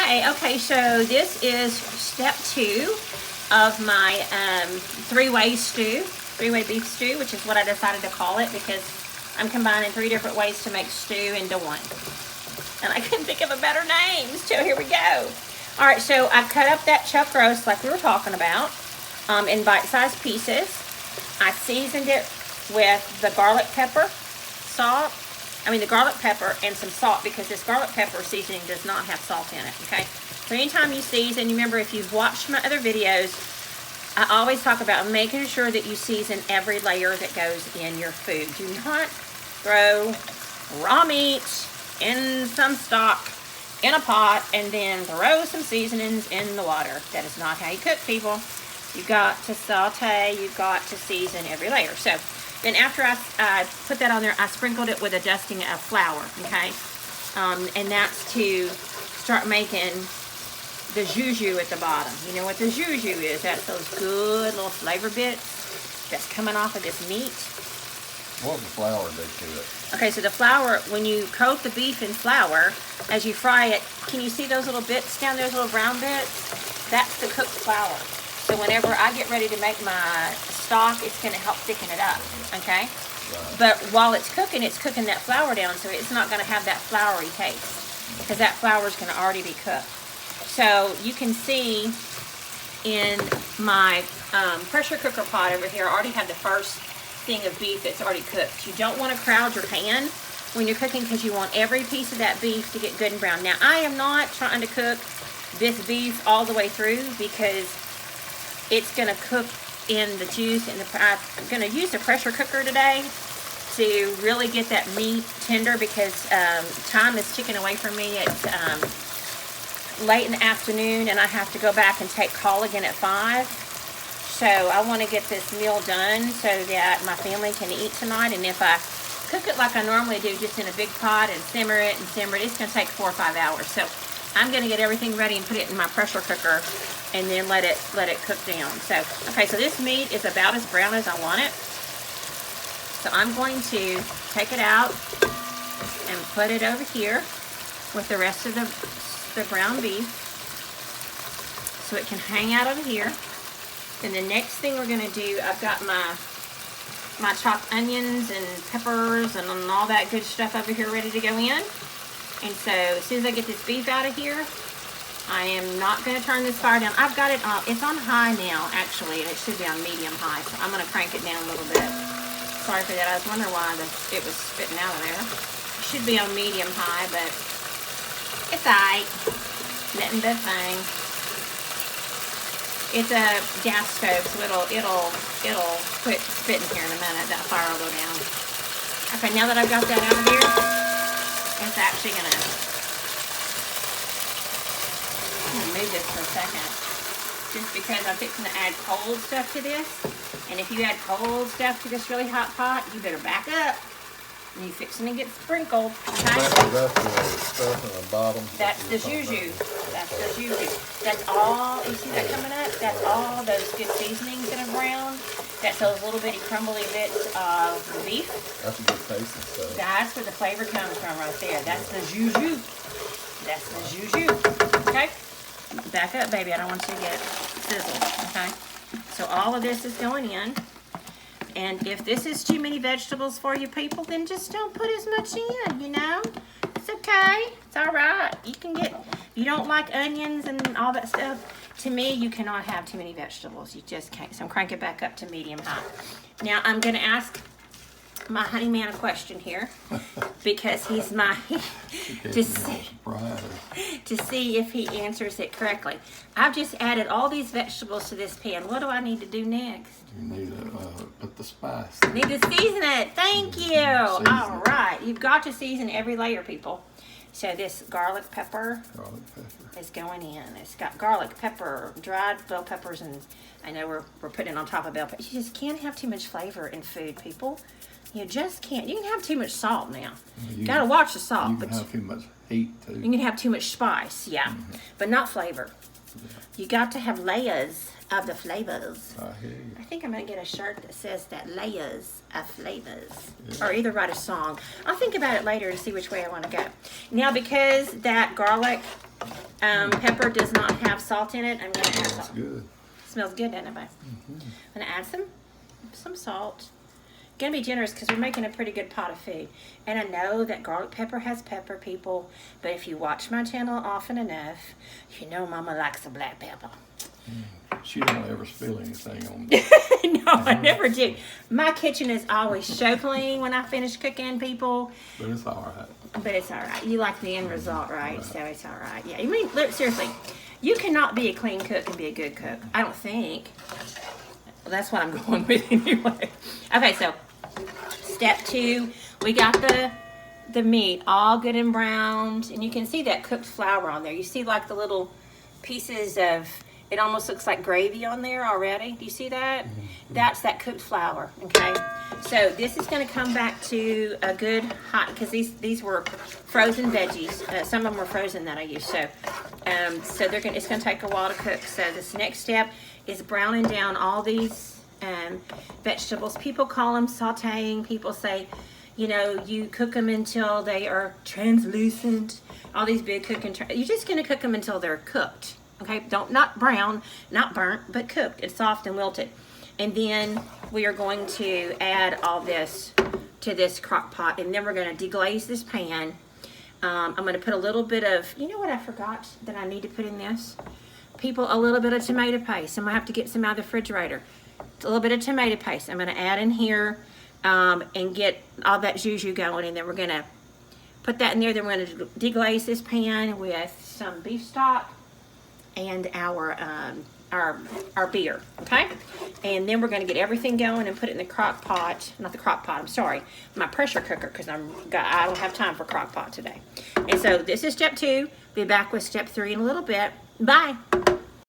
Hey, okay, so this is step 2 of my three-way stew, three-way beef stew, which is what I decided to call it because I'm combining 3 different ways to make stew into one. And I couldn't think of a better name, so here we go. All right, so I cut up that chuck roast like we were talking about in bite-sized pieces. I seasoned it with the garlic pepper, the garlic pepper and some salt because this garlic pepper seasoning does not have salt in it, okay? So anytime you season, remember if you've watched my other videos, I always talk about making sure that you season every layer that goes in your food. Do not throw raw meat in some stock in a pot and then throw some seasonings in the water. That is not how you cook, people. You've got to saute, you've got to season every layer. So then after I put that on there, I sprinkled it with a dusting of flour, okay? And that's to start making the jujube at the bottom. You know what the jujube is? That's those good little flavor bits that's coming off of this meat. What does the flour do to it? Okay, so the flour, when you coat the beef in flour, as you fry it, can you see those little bits down there, those little brown bits? That's the cooked flour. So whenever I get ready to make my stock, it's going to help thicken it up, okay? Right. But while it's cooking that flour down, so it's not going to have that floury taste because that flour is going to already be cooked. So you can see in my pressure cooker pot over here, I already have the first thing of beef that's already cooked. You don't want to crowd your pan when you're cooking because you want every piece of that beef to get good and brown. Now, I am not trying to cook this beef all the way through because it's going to cook in the juice. And I'm going to use a pressure cooker today to really get that meat tender because time is ticking away from me. It's late in the afternoon and I have to go back and take call again at 5. So I want to get this meal done so that my family can eat tonight. And if I cook it like I normally do, just in a big pot and simmer it, it's going to take 4 or 5 hours. So I'm going to get everything ready and put it in my pressure cooker and then let it cook down. So, okay, so this meat is about as brown as I want it. So I'm going to take it out and put it over here with the rest of the brown beef so it can hang out over here. And the next thing we're going to do, I've got my chopped onions and peppers and all that good stuff over here ready to go in. And so as soon as I get this beef out of here, I am not going to turn this fire down. I've got it on, it's on high now actually, and it should be on medium high. So I'm going to crank it down a little bit. Sorry for that. I was wondering why it was spitting out of there. It should be on medium high, but it's alright. Letting the thing. It's a gas stove, so it'll quit spitting here in a minute. That fire will go down. Okay, now that I've got that out of here, it's actually I'm gonna move this for a second, just because I'm fixing to add cold stuff to this. And if you add cold stuff to this really hot pot, you better back up. And you fixing to get sprinkled. Okay? That's the stuff in the bottom. That's the jujube. That's the jujube. That's all, you see that coming up? That's all those good seasonings that are browned. That's those little bitty crumbly bits of beef. That's a good taste and stuff. That's where the flavor comes from right there. That's the jujube. That's the jujube. Okay? Back up, baby. I don't want you to get sizzled. Okay? So all of this is going in. And if this is too many vegetables for you people, then just don't put as much in, you know? It's okay. It's all right. You can get, if you don't like onions and all that stuff, to me, you cannot have too many vegetables. You just can't. So I'm cranking it back up to medium high. Now, I'm going to ask my honey man a question here because he's my to see if he answers it correctly. I've just added all these vegetables to this pan. What do I need to do next? You need to put the spice. Need to season it. Thank you. All right, you've got to season every layer, people. So this garlic pepper is going in. It's got garlic, pepper, dried bell peppers, and I know we're putting it on top of bell peppers. You just can't have too much flavor in food, people. You just can't. You can have too much salt now. You got to watch the salt. You can have too much heat, too. You can have too much spice, yeah. But not flavor. Yeah. You got to have layers of the flavors. I hear you. I think I'm going to get a shirt that says that layers of flavors. Yeah. Or either write a song. I'll think about it later to see which way I want to go. Now, because that garlic Pepper does not have salt in it. I'm gonna add That's salt. good. Smells good, doesn't it, babe? I'm gonna add some salt. Gonna be generous because we're making a pretty good pot of food. And I know that garlic pepper has pepper, people, but if you watch my channel often enough, you know Mama likes a black pepper. She don't ever spill anything on No, I never do. My kitchen is always so clean when I finish cooking, people. but it's all right. But it's all right. You like the end result, right? So it's all right. Yeah, I mean, look, seriously, you cannot be a clean cook and be a good cook. I don't think. Well, that's what I'm going with anyway. Okay, so step 2, we got the meat all good and browned, and you can see that cooked flour on there. You see like the little pieces of, it almost looks like gravy on there already. Do you see that? That's that cooked flour, okay? So this is gonna come back to a good hot, because these were frozen veggies. Some of them were frozen that I used, so it's gonna take a while to cook. So this next step is browning down all these vegetables. People call them sauteing. People say, you know, you cook them until they are translucent. All these big cooking, you're just gonna cook them until they're cooked. Okay, not brown, not burnt, but cooked and soft and wilted. And then we are going to add all this to this crock pot, and then we're going to deglaze this pan. I'm going to put a little bit of, you know what I forgot that I need to put in this? People, a little bit of tomato paste. I'm going to have to get some out of the refrigerator. A little bit of tomato paste. I'm going to add in here and get all that juju going, and then we're going to put that in there. Then we're going to deglaze this pan with some beef stock and our beer, okay? And then we're gonna get everything going and put it in the crock pot, not the crock pot, I'm sorry, my pressure cooker, because I don't have time for crock pot today. And so this is step 2. Be back with step 3 in a little bit. Bye.